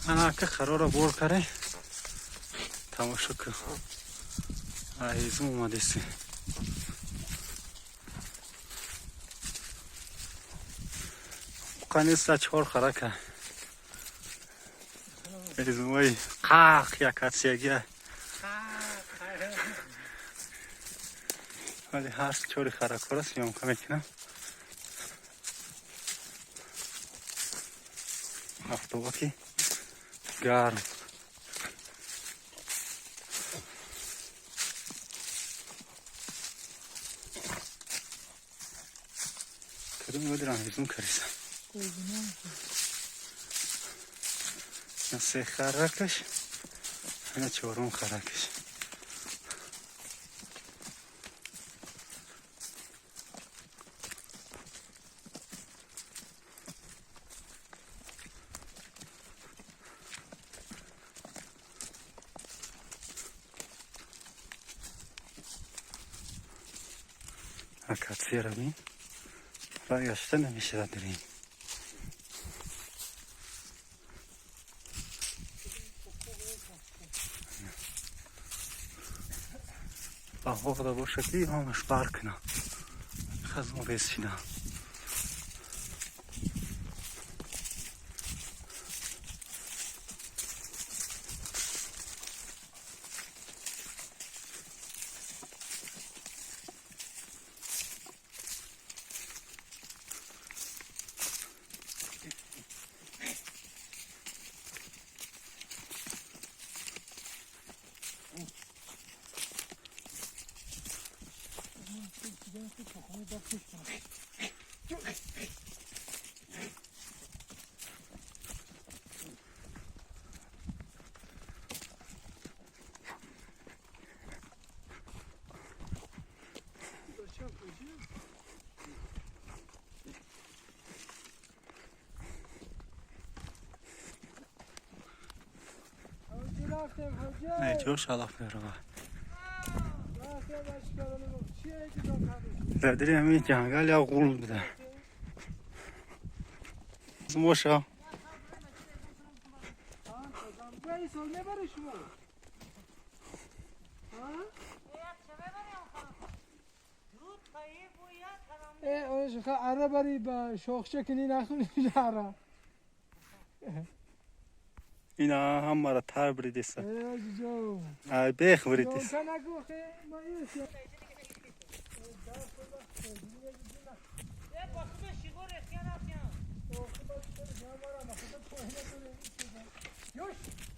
که قراره بور کره تماشا که ایزم اومده سی قنیسته چهار خرکه ایزم های قاق یک هستیگیه ولی هست چوری خرک هست میام که میکنم هفتوکی گرم کدوم بدرم ایزون کریسم این سه خرکش این چهارم خرکش اکاتسی را بین رایشته نمیشه داریم با وقتا با شکلی همش پارک نه خزم بیسی نه نه جوش حالا فروا دادری همین جنگل یا غول بوده موشا عربی با شوخشه کنی نخونی جارا اینا هم مرا تر بریدیسته بیخ بریدیسته Yosh.